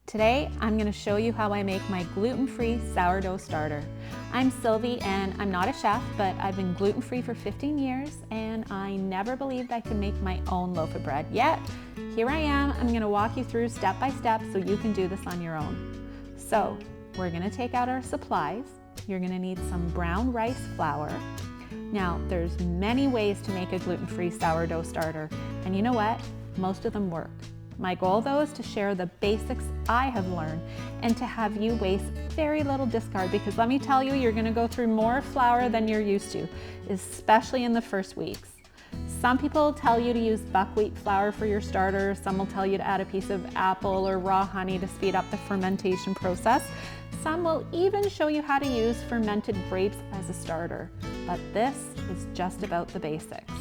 Today, I'm going to show you how I make my gluten-free sourdough starter. I'm Sylvie and I'm not a chef, but I've been gluten-free for 15 years and I never believed I could make my own loaf of bread. Yet, here I am. I'm going to walk you through step by step so you can do this on your own. So, we're going to take out our supplies. You're going to need some brown rice flour. Now, there's many ways to make a gluten-free sourdough starter, and you know what? Most of them work. My goal though is to share the basics I have learned and to have you waste very little discard, because let me tell you, you're going to go through more flour than you're used to, especially in the first weeks. Some people tell you to use buckwheat flour for your starter. Some will tell you to add a piece of apple or raw honey to speed up the fermentation process. Some will even show you how to use fermented grapes as a starter, but this is just about the basics.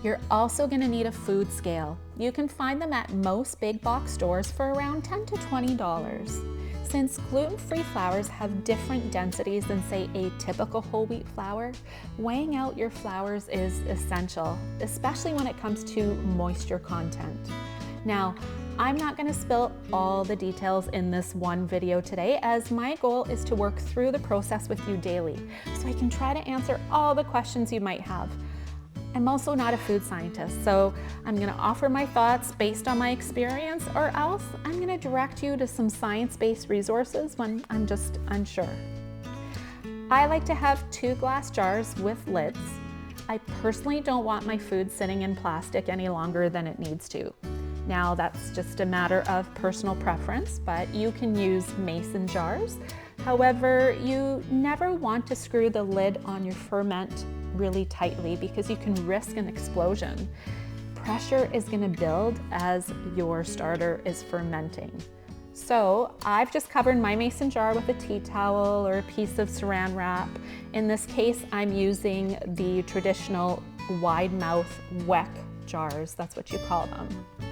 You're also going to need a food scale. You can find them at most big box stores for around $10 to $20. Since gluten-free flours have different densities than, say, a typical whole wheat flour, weighing out your flours is essential, especially when it comes to moisture content. Now, I'm not going to spill all the details in this one video today, as my goal is to work through the process with you daily, so I can try to answer all the questions you might have. I'm also not a food scientist, so I'm going to offer my thoughts based on my experience, or else I'm going to direct you to some science-based resources when I'm just unsure. I like to have 2 glass jars with lids. I personally don't want my food sitting in plastic any longer than it needs to. Now, that's just a matter of personal preference, but you can use mason jars. However, you never want to screw the lid on your ferment really tightly because you can risk an explosion. Pressure is going to build as your starter is fermenting. So I've just covered my mason jar with a tea towel or a piece of saran wrap. In this case, I'm using the traditional wide mouth weck jars. That's what you call them.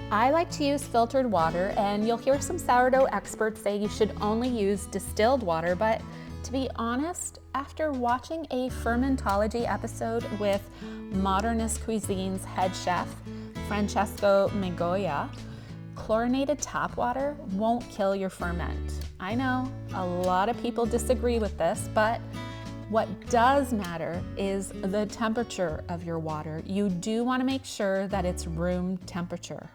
I like to use filtered water, and you'll hear some sourdough experts say you should only use distilled water, but to be honest, after watching a fermentology episode with Modernist Cuisine's head chef, Francesco Migoya, chlorinated tap water won't kill your ferment. I know a lot of people disagree with this, but what does matter is the temperature of your water. You do want to make sure that it's room temperature.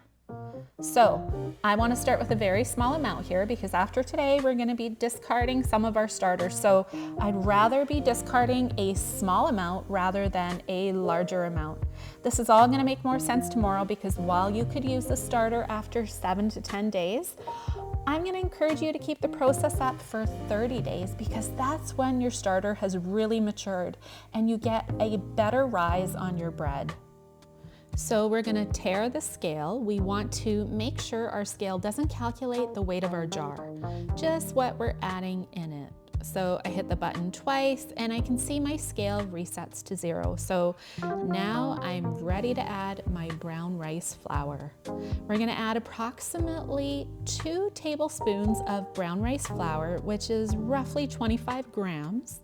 So I want to start with a very small amount here, because after today we're going to be discarding some of our starters. So I'd rather be discarding a small amount rather than a larger amount. This is all going to make more sense tomorrow, because while you could use the starter after 7 to 10 days, I'm going to encourage you to keep the process up for 30 days, because that's when your starter has really matured and you get a better rise on your bread. So we're going to tare the scale. We want to make sure our scale doesn't calculate the weight of our jar, just what we're adding in it. So I hit the button twice and I can see my scale resets to 0. So now I'm ready to add my brown rice flour. We're going to add approximately 2 tablespoons of brown rice flour, which is roughly 25 grams.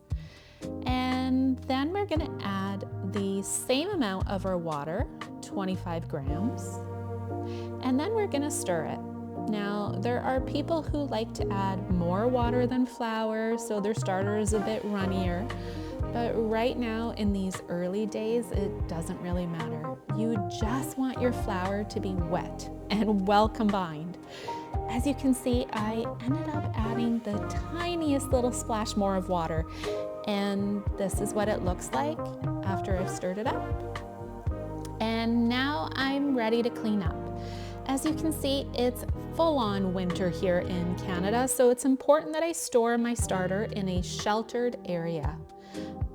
And then we're going to add the same amount of our water, 25 grams, and then we're going to stir it. Now, there are people who like to add more water than flour, so their starter is a bit runnier. But right now, in these early days, it doesn't really matter. You just want your flour to be wet and well combined. As you can see, I ended up adding the tiniest little splash more of water, and this is what it looks like after I've stirred it up. And now I'm ready to clean up. As you can see, it's full-on winter here in Canada, so it's important that I store my starter in a sheltered area.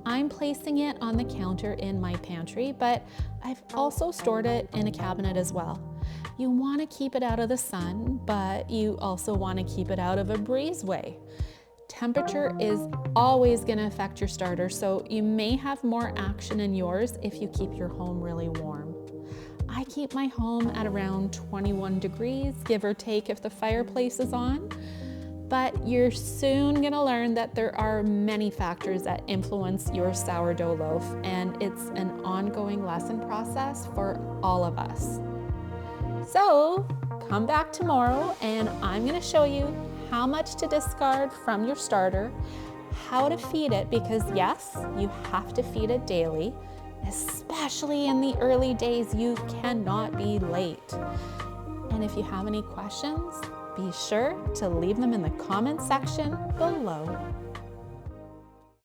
I'm placing it on the counter in my pantry, but I've also stored it in a cabinet as well. You want to keep it out of the sun, but you also want to keep it out of a breezeway. Temperature is always going to affect your starter, so you may have more action in yours if you keep your home really warm. I keep my home at around 21 degrees, give or take if the fireplace is on. But you're soon going to learn that there are many factors that influence your sourdough loaf, and it's an ongoing lesson process for all of us. So come back tomorrow and I'm gonna show you how much to discard from your starter, how to feed it, because yes, you have to feed it daily, especially in the early days. You cannot be late. And if you have any questions, be sure to leave them in the comment section below.